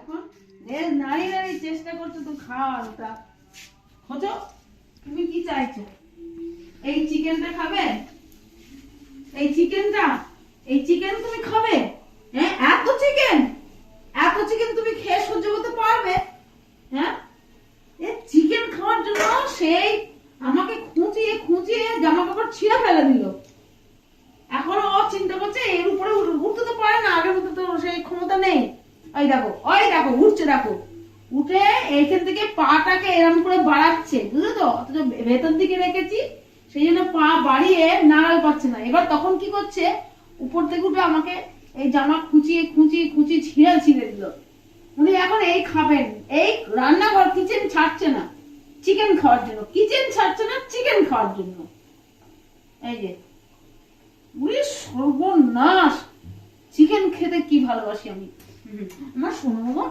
এখন নারী নারী চেষ্টা করছো তো খাওয়ার ওটা হতো। তুমি কি চাইছো? এই চিকেনটা খাবে? এই চিকেন তুমি খাবে? হ্যাঁ, এত চিকেন তুমি খেয়ে সহ্য করতে পারবে? হ্যাঁ, এই চিকেন খাওয়ার জন্য সেই আমাকে খুঁচিয়ে খুঁচিয়ে জামা কাপড় ছিঁড়ে ফেলে দিল। এখন ও চিন্তা করছে এর উপরে উঠতে তো পারে না, আগের মতো তো সেই ক্ষমতা নেই। ওই দেখো উঠছে, দেখো উঠে এইখান থেকে পাটাকে এরম করে বাড়াচ্ছে, বুঝলো তো? অথচ ভেতর দিকে রেখেছি, সেই জন্য পা বাড়িয়ে নাড়াল পাচ্ছে না। এবার তখন কি করছে, উপর থেকে উঠে আমাকে এই জামা খুঁচিয়ে খুঁচিয়ে খুঁচিয়ে ছিঁড়ে দিল। উনি এখন এই খাবেন, এই রান্নাঘর কিচেন ছাড়ছে না চিকেন খাওয়ার জন্য, কিচেন ছাড়ছে না চিকেন খাওয়ার জন্য। এই যে সর্বনাশ, চিকেন খেতে কি ভালোবাসি আমি। আমার শোনো বাবা,